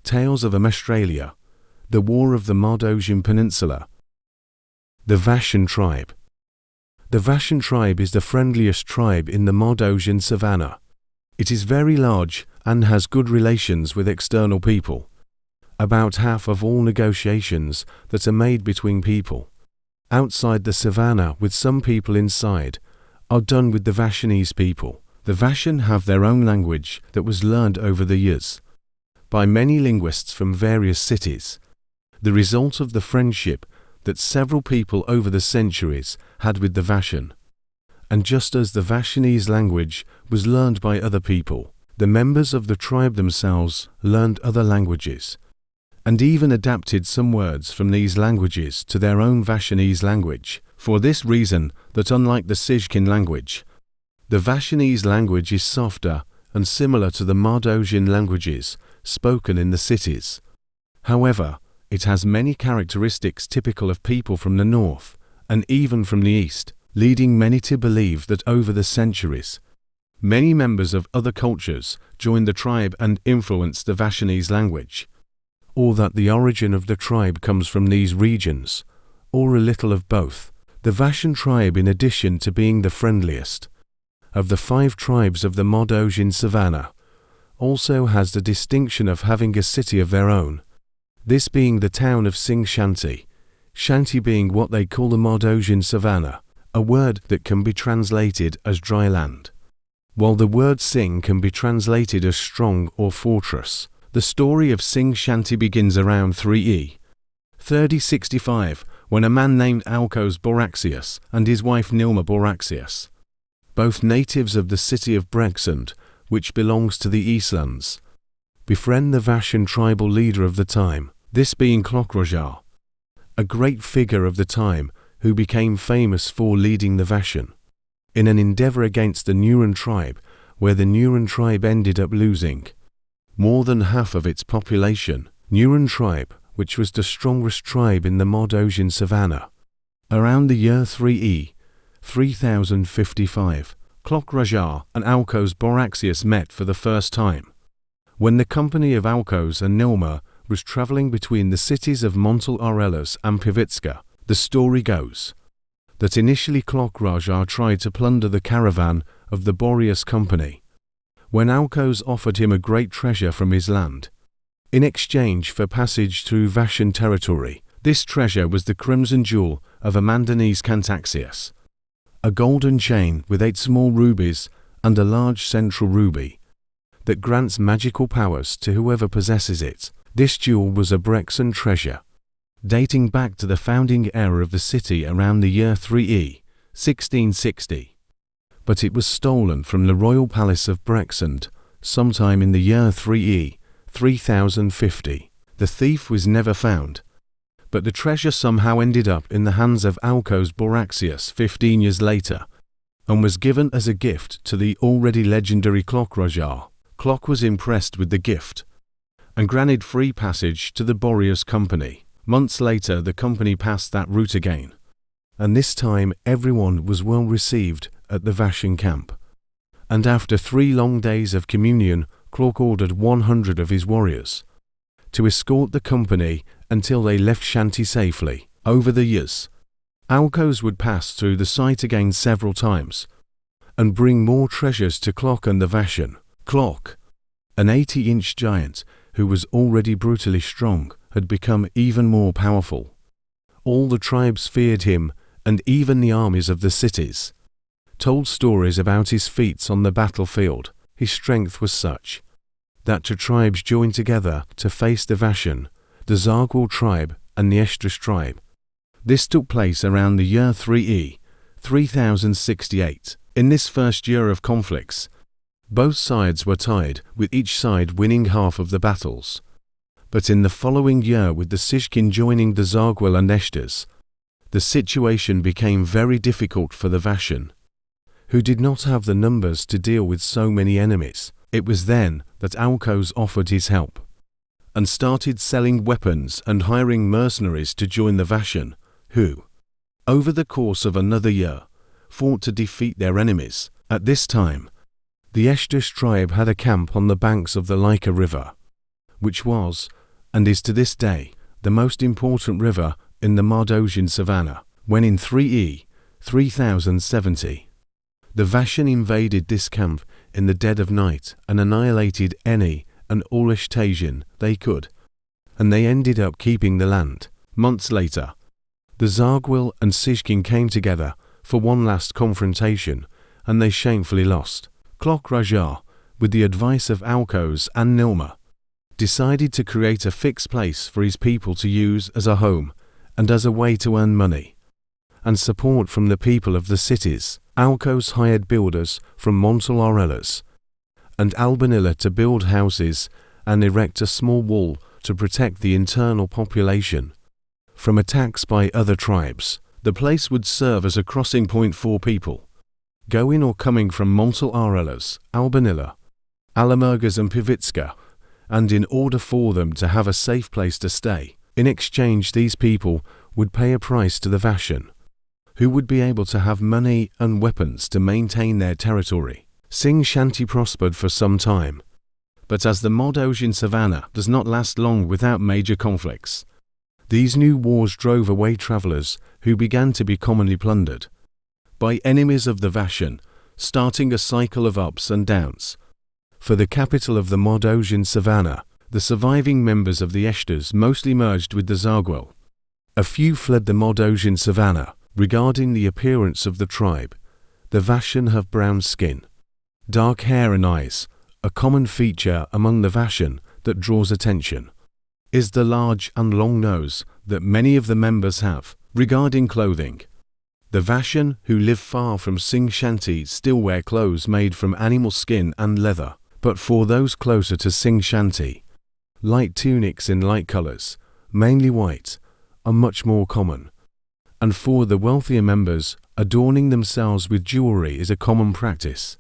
Tales of Amestralia, the War of the Madosian Peninsula. The Vashan tribe. The Vashan tribe is the friendliest tribe in the Madosian savannah. It is very large and has good relations with external people. About half of all negotiations that are made between people outside the savannah with some people inside are done with the Vashanese people. The Vashan have their own language that was learned over the years by many linguists from various cities, the result of the friendship that several people over the centuries had with the Vashan. And just as the Vashanese language was learned by other people, the members of the tribe themselves learned other languages, and even adapted some words from these languages to their own Vashanese language, for this reason that unlike the Sijkin language, the Vashanese language is softer and similar to the Madosian languages spoken in the cities. However, it has many characteristics typical of people from the north and even from the east, leading many to believe that over the centuries, many members of other cultures joined the tribe and influenced the Vashanese language, or that the origin of the tribe comes from these regions, or a little of both. The Vashan tribe, in addition to being the friendliest of the 5 tribes of the Madosian savannah, also has the distinction of having a city of their own, this being the town of Singh Shanti, Shanti being what they call the Madosian savannah, a word that can be translated as dry land, while the word Singh can be translated as strong or fortress. The story of Singh Shanti begins around 3e. 3065, when a man named Alkos Boraxius and his wife Nilma Boraxius, both natives of the city of Bregsund, which belongs to the Eastlands, befriend the Vashan tribal leader of the time, this being Klokrajar, a great figure of the time who became famous for leading the Vashan in an endeavor against the Neuron tribe, where the Neuron tribe ended up losing more than half of its population. Neuron tribe, which was the strongest tribe in the Madosian savannah. Around the year 3e, 3055, Klokrajar and Alkos Boraxius met for the first time, when the company of Alkos and Nilma was traveling between the cities of Montal Aurelis and Pivitska. The story goes that initially Klokrajar tried to plunder the caravan of the Boreas company, when Alkos offered him a great treasure from his land in exchange for passage through Vashan territory. This treasure was the crimson jewel of Amandanes Cantaxius, a golden chain with 8 small rubies and a large central ruby that grants magical powers to whoever possesses it. This jewel was a Brexan treasure, dating back to the founding era of the city around the year 3e, 1660. But it was stolen from the royal palace of Brexand sometime in the year 3e, 3050. The thief was never found, but the treasure somehow ended up in the hands of Alkos Boraxius 15 years later, and was given as a gift to the already legendary Klokrajar. Klok was impressed with the gift, and granted free passage to the Boreas company. Months later the company passed that route again, and this time everyone was well received at the Vashan camp. And after 3 long days of communion, Klok ordered 100 of his warriors to escort the company until they left Shanti safely. Over the years, Alkos would pass through the site again several times and bring more treasures to Klok and the Vashan. Klok, an 80-inch giant who was already brutally strong, had become even more powerful. All the tribes feared him, and even the armies of the cities told stories about his feats on the battlefield. His strength was such that 2 tribes joined together to face the Vashan, the Zargwal tribe and the Eshtras tribe. This took place around the year 3e, 3068. In this first year of conflicts, both sides were tied, with each side winning half of the battles. But in the following year, with the Sijkin joining the Zargwal and Eshtras, the situation became very difficult for the Vashan, who did not have the numbers to deal with so many enemies. It was then that Alkos offered his help and started selling weapons and hiring mercenaries to join the Vashan, who, over the course of another year, fought to defeat their enemies. At this time, the Eshtras tribe had a camp on the banks of the Lyka River, which was, and is to this day, the most important river in the Madosian savannah, when in 3070, the Vashan invaded this camp in the dead of night and annihilated any and all Tashian they could, and they ended up keeping the land. Months later, the Zargwil and Sishkin came together for one last confrontation, and they shamefully lost. Clock Raja, with the advice of Alkos and Nilma, decided to create a fixed place for his people to use as a home and as a way to earn money and support from the people of the cities. Alkos hired builders from Montal and Albanilla to build houses and erect a small wall to protect the internal population from attacks by other tribes. The place would serve as a crossing point for people going or coming from Montal Albanilla, Alamergas and Pivitska, and in order for them to have a safe place to stay. In exchange, these people would pay a price to the Vashan, who would be able to have money and weapons to maintain their territory. Singh Shanti prospered for some time, but as the Madosian savannah does not last long without major conflicts, these new wars drove away travelers who began to be commonly plundered by enemies of the Vashan, starting a cycle of ups and downs. For the capital of the Madosian savannah, the surviving members of the Eshtas mostly merged with the Zargwil. A few fled the Madosian savannah. Regarding the appearance of the tribe, the Vashan have brown skin, dark hair and eyes. A common feature among the Vashan that draws attention is the large and long nose that many of the members have. Regarding clothing, the Vashan who live far from Singh Shanti still wear clothes made from animal skin and leather, but for those closer to Singh Shanti, light tunics in light colors, mainly white, are much more common. And for the wealthier members, adorning themselves with jewelry is a common practice.